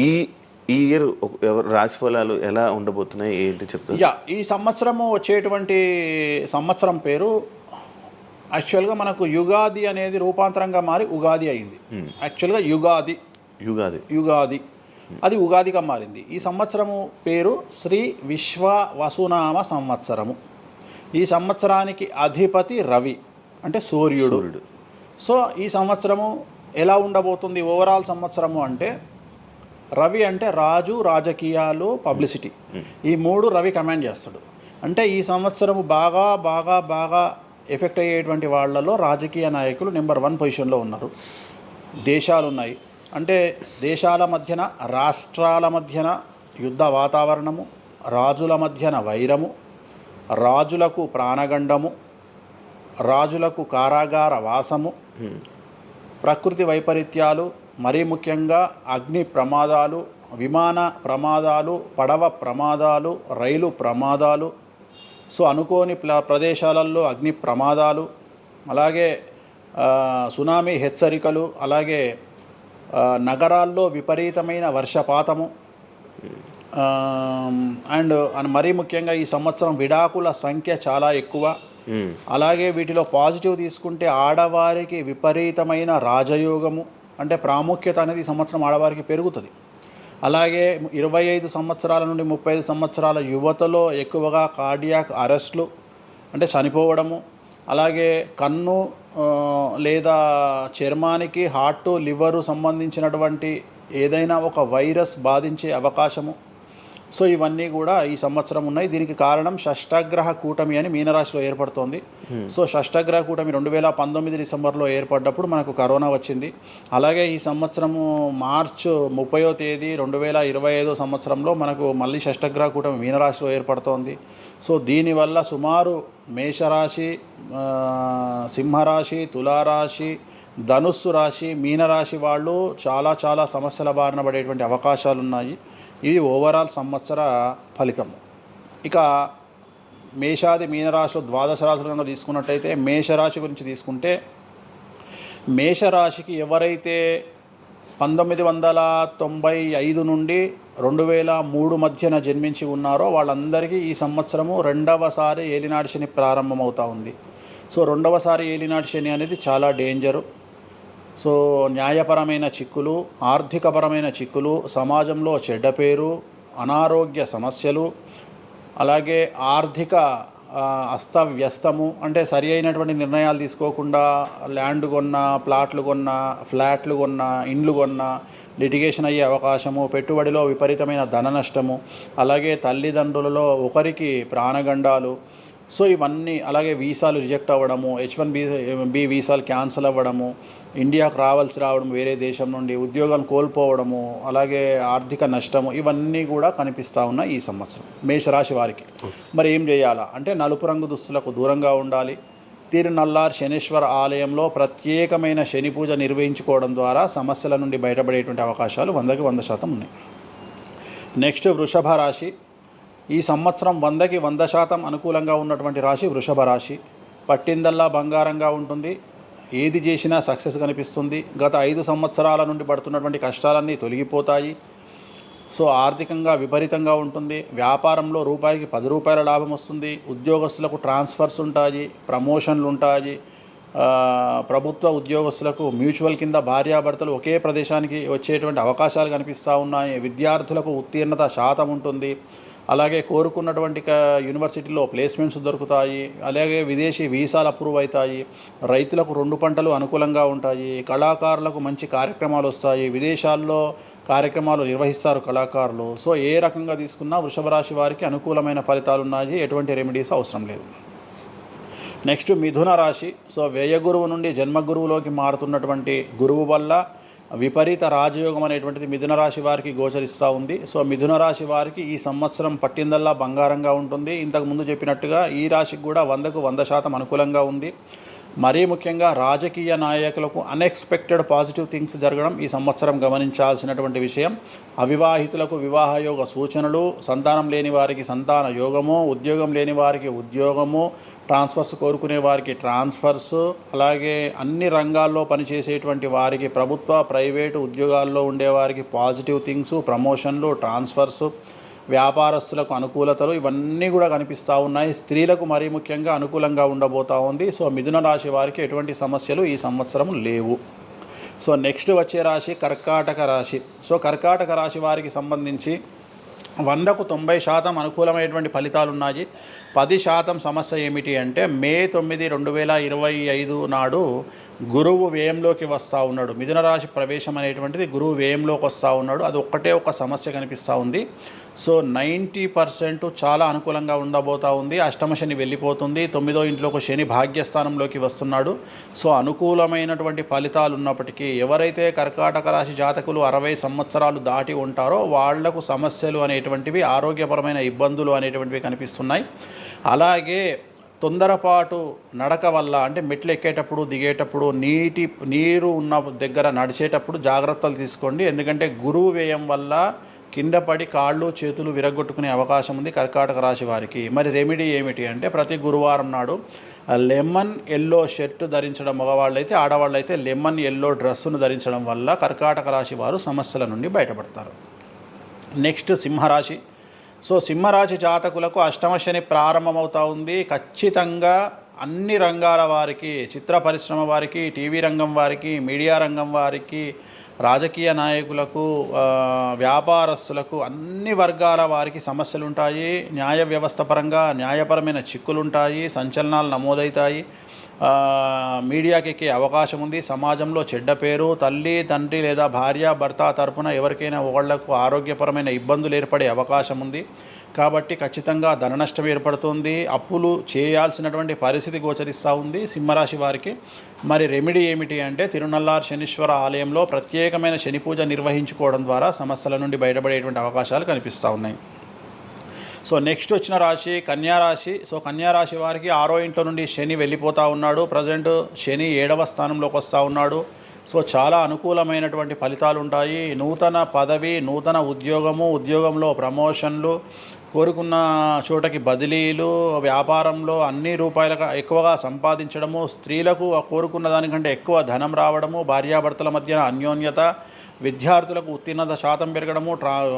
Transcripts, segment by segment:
ఈ ఈ ఇయర్ రాశి ఫలాలు ఎలా ఉండబోతున్నాయి ఏంటి చెప్తారు? ఈ సంవత్సరము వచ్చేటువంటి సంవత్సరం పేరు యాక్చువల్గా మనకు యుగాది అనేది రూపాంతరంగా మారి ఉగాది అయింది. యాక్చువల్గా యుగాది యుగాది యుగాది అది ఉగాదిగా మారింది. ఈ సంవత్సరము పేరు శ్రీ విశ్వ వసునామ సంవత్సరము. ఈ సంవత్సరానికి అధిపతి రవి అంటే సూర్యుడు. సో ఈ సంవత్సరము ఎలా ఉండబోతుంది ఓవరాల్ సంవత్సరము అంటే, రవి అంటే రాజు, రాజకీయాలు, పబ్లిసిటీ, ఈ మూడు రవి కమాండ్ చేస్తాడు. అంటే ఈ సంవత్సరము బాగా బాగా బాగా ఎఫెక్ట్ అయ్యేటువంటి వాళ్ళలో రాజకీయ నాయకులు నెంబర్ 1 పొజిషన్లో ఉన్నారు. దేశాలు ఉన్నాయి అంటే దేశాల మధ్యన, రాష్ట్రాల మధ్యన యుద్ధ వాతావరణము, రాజుల మధ్యన వైరము, రాజులకు ప్రాణగండము, రాజులకు కారాగార వాసము, ప్రకృతి వైపరీత్యాలు, మరీ ముఖ్యంగా అగ్ని ప్రమాదాలు, విమాన ప్రమాదాలు, పడవ ప్రమాదాలు, రైలు ప్రమాదాలు, సో అనుకోని ప్రదేశాలలో అగ్ని ప్రమాదాలు, అలాగే సునామీ హెచ్చరికలు, అలాగే నగరాల్లో విపరీతమైన వర్షపాతము, అండ్ మరీ ముఖ్యంగా ఈ సంవత్సరం విడాకుల సంఖ్య చాలా ఎక్కువ. అలాగే వీటిలో పాజిటివ్ తీసుకుంటే ఆడవారికి విపరీతమైన రాజయోగము, అంటే ప్రాముఖ్యత అనేది ఈ సంవత్సరం ఆడవారికి పెరుగుతుంది. అలాగే 25 సంవత్సరాల నుండి 35 సంవత్సరాల యువతలో ఎక్కువగా కార్డియాక్ అరెస్ట్లు అంటే చనిపోవడము, అలాగే కన్ను లేదా చర్మానికి హార్ట్, లివరు సంబంధించినటువంటి ఏదైనా ఒక వైరస్ బాధించే అవకాశము. సో ఇవన్నీ కూడా ఈ సంవత్సరం ఉన్నాయి. దీనికి కారణం షష్టగ్రహ కూటమి అని మీనరాశిలో ఏర్పడుతోంది. సో షష్టగ్రహ కూటమి 2019 డిసెంబర్లో ఏర్పడ్డప్పుడు మనకు కరోనా వచ్చింది. అలాగే ఈ సంవత్సరము మార్చ్ 30వ తేదీ 2025 సంవత్సరంలో మనకు మళ్ళీ షష్టగ్రహ కూటమి మీనరాశిలో ఏర్పడుతోంది. సో దీనివల్ల సుమారు మేషరాశి, సింహరాశి, తులారాశి, ధనుస్సు రాశి, మీనరాశి వాళ్ళు చాలా చాలా సమస్యల బారిన పడేటువంటి అవకాశాలు ఉన్నాయి. ఇది ఓవరాల్ సంవత్సర ఫలితము. ఇక మేషాది మీనరాశిలో ద్వాదశ రాశులుగా తీసుకున్నట్టయితే మేషరాశి గురించి తీసుకుంటే, మేషరాశికి ఎవరైతే 1995 నుండి 2003 మధ్యన జన్మించి ఉన్నారో వాళ్ళందరికీ ఈ సంవత్సరము రెండవసారి ఏలినాటి శని ప్రారంభమవుతూ ఉంది. సో రెండవసారి ఏలినాటి శని అనేది చాలా డేంజరు. సో న్యాయపరమైన చిక్కులు, ఆర్థికపరమైన చిక్కులు, సమాజంలో చెడ్డ పేరు, అనారోగ్య సమస్యలు, అలాగే ఆర్థిక అస్తవ్యస్తము, అంటే సరి అయినటువంటి నిర్ణయాలు తీసుకోకుండా ల్యాండ్ కొన్నా, ప్లాట్లు కొన్నా, ఫ్లాట్లు కొన్నా, ఇండ్లు కొన్నా లిటిగేషన్ అయ్యే అవకాశము, పెట్టుబడిలో విపరీతమైన ధన నష్టము, అలాగే తల్లిదండ్రులలో ఒకరికి ప్రాణగండాలు. సో ఇవన్నీ, అలాగే వీసాలు రిజెక్ట్ అవ్వడము, H1B వీసాలు క్యాన్సిల్ అవ్వడము, ఇండియాకు రావడం వేరే దేశం నుండి, ఉద్యోగాలు కోల్పోవడము, అలాగే ఆర్థిక నష్టము, ఇవన్నీ కూడా కనిపిస్తూ ఉన్నాయి ఈ సంవత్సరం మేషరాశి వారికి. మరి ఏం చేయాలా అంటే, నలుపు రంగు దుస్తులకు దూరంగా ఉండాలి. తిరునల్లార్ శనీశ్వర ఆలయంలో ప్రత్యేకమైన శని పూజ నిర్వహించుకోవడం ద్వారా సమస్యల నుండి బయటపడేటువంటి అవకాశాలు 100కి 100% ఉన్నాయి. నెక్స్ట్ వృషభ రాశి. ఈ సంవత్సరం 100కి 100% అనుకూలంగా ఉన్నటువంటి రాశి వృషభ రాశి. పట్టిందల్లా బంగారంగా ఉంటుంది, ఏది చేసినా సక్సెస్ కనిపిస్తుంది. గత 5 సంవత్సరాల నుండి పడుతున్నటువంటి కష్టాలన్నీ తొలగిపోతాయి. సో ఆర్థికంగా విపరీతంగా ఉంటుంది. వ్యాపారంలో రూపాయికి 10 రూపాయల లాభం వస్తుంది. ఉద్యోగస్తులకు ట్రాన్స్ఫర్స్ ఉంటాయి, ప్రమోషన్లు ఉంటాయి. ప్రభుత్వ ఉద్యోగస్తులకు మ్యూచువల్ కింద భార్యాభర్తలు ఒకే ప్రదేశానికి వచ్చేటువంటి అవకాశాలు కనిపిస్తూ ఉన్నాయి. విద్యార్థులకు ఉత్తీర్ణత శాతం ఉంటుంది. అలాగే కోరుకున్నటువంటి యూనివర్సిటీలో ప్లేస్మెంట్స్ దొరుకుతాయి. అలాగే విదేశీ వీసాలు అప్రూవ్ అవుతాయి. రైతులకు 2 పంటలు అనుకూలంగా ఉంటాయి. కళాకారులకు మంచి కార్యక్రమాలు వస్తాయి. విదేశాల్లో కార్యక్రమాలు నిర్వహిస్తారు కళాకారులు. సో ఏ రకంగా తీసుకున్నా వృషభ రాశి వారికి అనుకూలమైన ఫలితాలు ఉన్నాయి, ఎటువంటి రెమెడీస్ అవసరం లేదు. నెక్స్ట్ మిథున రాశి. సో వ్యయ గురువు నుండి జన్మ గురువులోకి మారుతున్నటువంటి గురువు వల్ల విపరీత రాజయోగం అనేటువంటిది మిథున రాశి వారికి గోచరిస్తూ ఉంది. సో మిథున రాశి వారికి ఈ సంవత్సరం పట్టిందల్లా బంగారంగా ఉంటుంది. ఇంతకుముందు చెప్పినట్టుగా ఈ రాశికి కూడా 100కు 100% అనుకూలంగా ఉంది. మరీ ముఖ్యంగా రాజకీయ నాయకులకు అన్ఎక్స్పెక్టెడ్ పాజిటివ్ థింగ్స్ జరగడం ఈ సంవత్సరం గమనించాల్సినటువంటి విషయం. అవివాహితులకు వివాహ యోగ సూచనలు, సంతానం లేని వారికి సంతాన యోగము, ఉద్యోగం లేని వారికి ఉద్యోగము, ట్రాన్స్ఫర్స్ కోరుకునే వారికి ట్రాన్స్ఫర్స్, అలాగే అన్ని రంగాల్లో పనిచేసేటువంటి వారికి ప్రభుత్వ ప్రైవేటు ఉద్యోగాల్లో ఉండేవారికి పాజిటివ్ థింగ్స్, ప్రమోషన్లు, ట్రాన్స్ఫర్స్, వ్యాపారస్తులకు అనుకూలతలు ఇవన్నీ కూడా కనిపిస్తూ ఉన్నాయి. స్త్రీలకు మరీ ముఖ్యంగా అనుకూలంగా ఉండబోతూ ఉంది. సో మిథున రాశి వారికి ఎటువంటి సమస్యలు ఈ సంవత్సరం లేవు. సో నెక్స్ట్ వచ్చే రాశి కర్కాటక రాశి. సో కర్కాటక రాశి వారికి సంబంధించి 100కు 90% అనుకూలమైనటువంటి ఫలితాలు ఉన్నాయి. 10% సమస్య ఏమిటి అంటే మే 9, 2025 నాడు గురువు వ్యయంలోకి వస్తూ ఉన్నాడు. మిథున రాశి ప్రవేశం అనేటువంటిది గురువు వ్యయంలోకి వస్తూ ఉన్నాడు. అది ఒక సమస్య కనిపిస్తూ ఉంది. సో 90% చాలా అనుకూలంగా ఉండబోతూ ఉంది. అష్టమ శని వెళ్ళిపోతుంది. 9వ ఇంట్లోకి శని భాగ్యస్థానంలోకి వస్తున్నాడు. సో అనుకూలమైనటువంటి ఫలితాలు ఉన్నప్పటికీ ఎవరైతే కర్కాటక రాశి జాతకులు 60 సంవత్సరాలు దాటి ఉంటారో వాళ్లకు సమస్యలు అనేటువంటివి, ఆరోగ్యపరమైన ఇబ్బందులు అనేటువంటివి కనిపిస్తున్నాయి. అలాగే తొందరపాటు నడక వల్ల, అంటే మెట్లు ఎక్కేటప్పుడు దిగేటప్పుడు నీరు ఉన్న దగ్గర నడిచేటప్పుడు జాగ్రత్తలు తీసుకోండి. ఎందుకంటే గురువు వ్యయం వల్ల కింద పడి కాళ్ళు చేతులు విరగొట్టుకునే అవకాశం ఉంది కర్కాటక రాశి వారికి. మరి రెమెడీ ఏమిటి అంటే ప్రతి గురువారం నాడు లెమన్ ఎల్లో షర్ట్ ధరించడం మగవాళ్ళైతే, ఆడవాళ్ళైతే లెమన్ ఎల్లో డ్రెస్సును ధరించడం వల్ల కర్కాటక రాశి వారు సమస్యల నుండి బయటపడతారు. నెక్స్ట్ సింహరాశి. సో సింహరాశి జాతకులకు అష్టమ శని ప్రారంభమవుతూ ఉంది. ఖచ్చితంగా అన్ని రంగాల వారికి, చిత్ర పరిశ్రమ వారికి, టీవీ రంగం వారికి, మీడియా రంగం వారికి, రాజకీయ నాయకులకు, వ్యాపారస్తులకు, అన్ని వర్గాల వారికి సమస్యలు ఉంటాయి. న్యాయ వ్యవస్థ పరంగా న్యాయపరమైన చిక్కులుంటాయి, సంచలనాలు నమోదవుతాయి. మీడియాకి ఎక్కే అవకాశం ఉంది. సమాజంలో చెడ్డ పేరు, తల్లి తండ్రి లేదా భార్య భర్త తరపున ఎవరికైనా వాళ్లకు ఆరోగ్యపరమైన ఇబ్బందులు ఏర్పడే అవకాశం ఉంది. కాబట్టి ఖచ్చితంగా ధన నష్టం ఏర్పడుతుంది. అప్పులు చేయాల్సినటువంటి పరిస్థితి గోచరిస్తూ ఉంది సింహరాశి వారికి. మరి రెమెడీ ఏమిటి అంటే తిరునల్లార్ శనీశ్వర ఆలయంలో ప్రత్యేకమైన శని పూజ నిర్వహించుకోవడం ద్వారా సమస్యల నుండి బయటపడేటువంటి అవకాశాలు కనిపిస్తూ ఉన్నాయి. సో నెక్స్ట్ వచ్చిన రాశి కన్యారాశి. సో కన్యారాశి వారికి 6వ ఇంట్లో నుండి శని వెళ్ళిపోతూ ఉన్నాడు. ప్రజెంట్ శని 7వ స్థానంలోకి వస్తూ ఉన్నాడు. సో చాలా అనుకూలమైనటువంటి ఫలితాలు ఉంటాయి. నూతన పదవి, నూతన ఉద్యోగంలో ప్రమోషన్లు, కోరుకున్న చోటకి బదిలీలు, వ్యాపారంలో అన్ని రూపాయలకు ఎక్కువగా సంపాదించడము, స్త్రీలకు కోరుకున్న దానికంటే ఎక్కువ ధనం రావడము, భార్యాభర్తల మధ్య అన్యోన్యత, విద్యార్థులకు ఉత్తీర్ణత శాతం పెరగడము,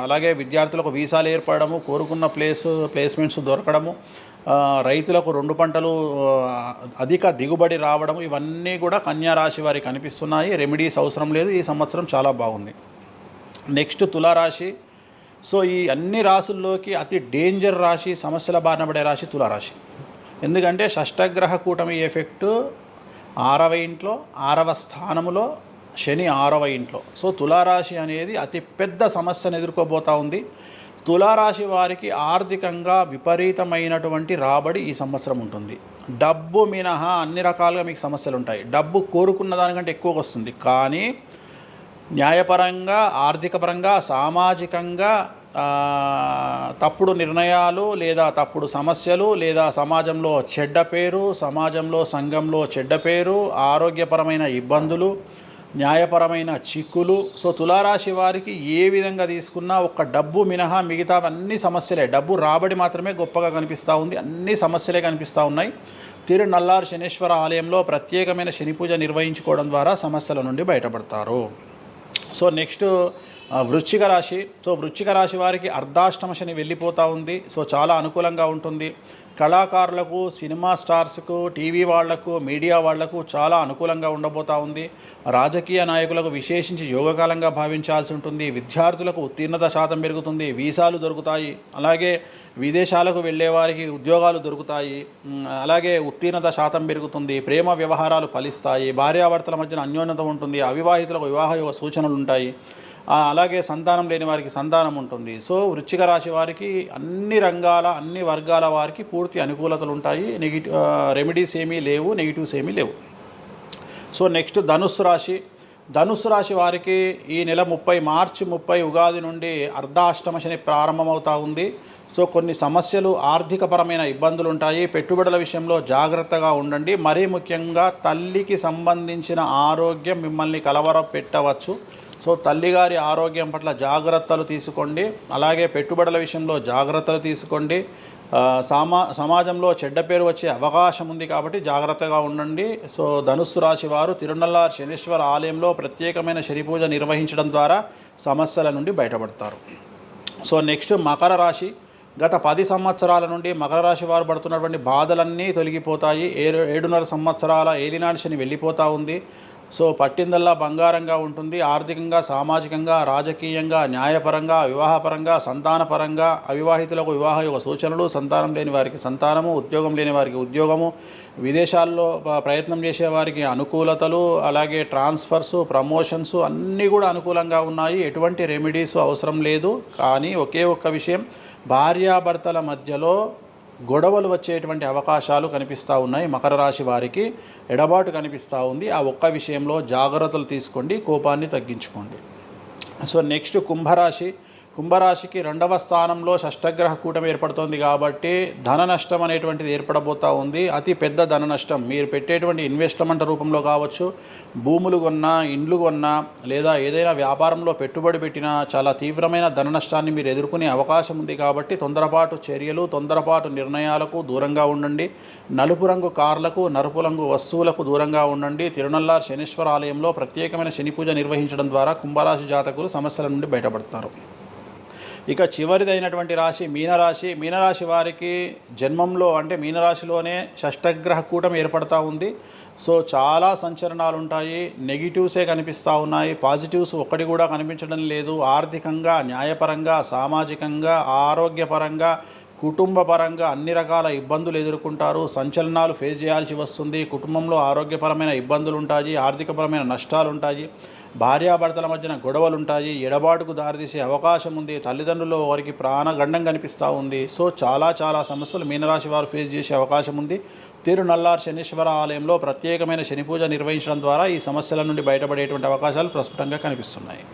అలాగే విద్యార్థులకు వీసాలు ఏర్పడము, కోరుకున్న ప్లేస్మెంట్స్ దొరకడము, రైతులకు 2 పంటలు అధిక దిగుబడి రావడం, ఇవన్నీ కూడా కన్యా రాశి వారికి కనిపిస్తున్నాయి. రెమెడీస్ అవసరం లేదు. ఈ సంవత్సరం చాలా బాగుంది. నెక్స్ట్ తులారాశి. సో ఈ అన్ని రాశుల్లోకి అతి డేంజర్ రాశి, సమస్యల బారిన పడే రాశి తులారాశి. ఎందుకంటే షష్టగ్రహ కూటమి ఎఫెక్టు 6వ ఇంట్లో, 6వ స్థానంలో శని 6వ ఇంట్లో. సో తులారాశి అనేది అతి పెద్ద సమస్యను ఎదుర్కోబోతూ ఉంది. తులారాశి వారికి ఆర్థికంగా విపరీతమైనటువంటి రాబడి ఈ సంవత్సరం ఉంటుంది. డబ్బు మినహా అన్ని రకాలుగా మీకు సమస్యలు ఉంటాయి. డబ్బు కోరుకున్న దానికంటే ఎక్కువగా వస్తుంది, కానీ న్యాయపరంగా, ఆర్థికపరంగా, సామాజికంగా తప్పుడు నిర్ణయాలు లేదా తప్పుడు సమస్యలు లేదా సమాజంలో చెడ్డ పేరు, సంఘంలో చెడ్డ పేరు, ఆరోగ్యపరమైన ఇబ్బందులు, న్యాయపరమైన చిక్కులు. సో తులారాశి వారికి ఏ విధంగా తీసుకున్నా ఒక్క డబ్బు మినహా మిగతా అన్ని సమస్యలే. డబ్బు రాబడి మాత్రమే గొప్పగా కనిపిస్తూ ఉంది, అన్ని సమస్యలే కనిపిస్తూ ఉన్నాయి. తిరునల్లార్ శనీశ్వర ఆలయంలో ప్రత్యేకమైన శని పూజ నిర్వహించుకోవడం ద్వారా సమస్యల నుండి బయటపడతారు. సో నెక్స్ట్ వృశ్చిక రాశి. సో వృశ్చిక రాశి వారికి అర్ధాష్టమ శని వెళ్ళిపోతూ ఉంది. సో చాలా అనుకూలంగా ఉంటుంది. కళాకారులకు, సినిమా స్టార్స్కు, టీవీ వాళ్లకు, మీడియా వాళ్లకు చాలా అనుకూలంగా ఉండబోతూ ఉంది. రాజకీయ నాయకులకు విశేషించి యోగకాలంగా భావించాల్సి ఉంటుంది. విద్యార్థులకు ఉత్తీర్ణత శాతం పెరుగుతుంది, వీసాలు దొరుకుతాయి. అలాగే విదేశాలకు వెళ్ళే వారికి ఉద్యోగాలు దొరుకుతాయి. అలాగే ఉత్తీర్ణత శాతం పెరుగుతుంది. ప్రేమ వ్యవహారాలు ఫలిస్తాయి. భార్యాభర్తల మధ్యన అన్యోన్యత ఉంటుంది. అవివాహితులకు వివాహ సూచనలు ఉంటాయి. అలాగే సంతానం లేని వారికి సంతానం ఉంటుంది. సో వృశ్చిక రాశి వారికి అన్ని రంగాల, అన్ని వర్గాల వారికి పూర్తి అనుకూలతలు ఉంటాయి. రెమెడీస్ ఏమీ లేవు, నెగిటివ్స్ ఏమీ లేవు. సో నెక్స్ట్ ధనుస్సు రాశి. ధనుస్సు రాశి వారికి ఈ నెల మార్చి 30 ఉగాది నుండి అర్ధాష్టమ శని ప్రారంభమవుతా ఉంది. సో కొన్ని సమస్యలు, ఆర్థికపరమైన ఇబ్బందులు ఉంటాయి. పెట్టుబడుల విషయంలో జాగ్రత్తగా ఉండండి. మరీ ముఖ్యంగా తల్లికి సంబంధించిన ఆరోగ్యం మిమ్మల్ని కలవరపెట్టవచ్చు. సో తల్లిగారి ఆరోగ్యం పట్ల జాగ్రత్తలు తీసుకోండి. అలాగే పెట్టుబడుల విషయంలో జాగ్రత్తలు తీసుకోండి. సమాజంలో చెడ్డ పేరు వచ్చే అవకాశం ఉంది కాబట్టి జాగ్రత్తగా ఉండండి. సో ధనుస్సు రాశి వారు తిరునల్లార్ శనీశ్వర ఆలయంలో ప్రత్యేకమైన శని పూజ నిర్వహించడం ద్వారా సమస్యల నుండి బయటపడతారు. సో నెక్స్ట్ మకర రాశి. గత 10 సంవత్సరాల నుండి మకర రాశి వారు పడుతున్నటువంటి బాధలన్నీ తొలగిపోతాయి. 7.5 సంవత్సరాల ఏలినాటి శని వెళ్ళిపోతూ ఉంది. సో పట్టిందల్లా బంగారంగా ఉంటుంది. ఆర్థికంగా, సామాజికంగా, రాజకీయంగా, న్యాయపరంగా, వివాహపరంగా, సంతానపరంగా, అవివాహితులకు వివాహ యొక్క సూచనలు, సంతానం లేని వారికి సంతానము, ఉద్యోగం లేని వారికి ఉద్యోగము, విదేశాల్లో ప్రయత్నం చేసే వారికి అనుకూలతలు, అలాగే ట్రాన్స్ఫర్సు, ప్రమోషన్స్ అన్నీ కూడా అనుకూలంగా ఉన్నాయి. ఎటువంటి రెమెడీస్ అవసరం లేదు. కానీ ఒకే ఒక్క విషయం, భార్యాభర్తల మధ్యలో గొడవలు వచ్చేటువంటి అవకాశాలు కనిపిస్తూ ఉన్నాయి. మకర రాశి వారికి ఎడబాటు కనిపిస్తూ ఉంది. ఆ ఒక్క విషయంలో జాగ్రత్తలు తీసుకోండి, కోపాన్ని తగ్గించుకోండి. సో నెక్స్ట్ కుంభరాశి. కుంభరాశికి 2వ స్థానంలో షష్టగ్రహ కూటమి ఏర్పడుతోంది కాబట్టి ధన నష్టం అనేటువంటిది ఏర్పడబోతూ ఉంది. అతి పెద్ద ధన నష్టం మీరు పెట్టేటువంటి ఇన్వెస్ట్మెంట్ రూపంలో కావచ్చు, భూములు కొన్నా, ఇండ్లు కొన్నా, లేదా ఏదైనా వ్యాపారంలో పెట్టుబడి పెట్టినా చాలా తీవ్రమైన ధన నష్టాన్ని మీరు ఎదుర్కొనే అవకాశం ఉంది. కాబట్టి తొందరపాటు చర్యలు, తొందరపాటు నిర్ణయాలకు దూరంగా ఉండండి. నలుపు రంగు కార్లకు, నలుపు రంగు వస్తువులకు దూరంగా ఉండండి. తిరునల్లార్ శనీశ్వర ఆలయంలో ప్రత్యేకమైన శని పూజ నిర్వహించడం ద్వారా కుంభరాశి జాతకులు సమస్యల నుండి బయటపడతారు. ఇక చివరిదైనటువంటి రాశి మీనరాశి. మీనరాశి వారికి జన్మంలో అంటే మీనరాశిలోనే షష్టగ్రహ కూటమి ఏర్పడతా ఉంది. సో చాలా సంచలనాలు ఉంటాయి. నెగిటివ్సే కనిపిస్తూ ఉన్నాయి, పాజిటివ్స్ ఒక్కటి కూడా కనిపించడం లేదు. ఆర్థికంగా, న్యాయపరంగా, సామాజికంగా, ఆరోగ్యపరంగా, కుటుంబ పరంగా అన్ని రకాల ఇబ్బందులు ఎదుర్కొంటారు. సంచలనాలు ఫేస్ చేయాల్సి వస్తుంది. కుటుంబంలో ఆరోగ్యపరమైన ఇబ్బందులు ఉంటాయి, ఆర్థికపరమైన నష్టాలు ఉంటాయి, భార్యాభర్తల మధ్యన గొడవలు ఉంటాయి, ఎడబాటుకు దారితీసే అవకాశం ఉంది. తల్లిదండ్రుల్లో వారికి ప్రాణగండం కనిపిస్తూ ఉంది. సో చాలా సమస్యలు మీనరాశి వారు ఫేస్ చేసే అవకాశం ఉంది. తిరునల్లార్ శనీశ్వర ఆలయంలో ప్రత్యేకమైన శని పూజ నిర్వహించడం ద్వారా ఈ సమస్యల నుండి బయటపడేటువంటి అవకాశాలు ప్రస్ఫుటంగా కనిపిస్తున్నాయి.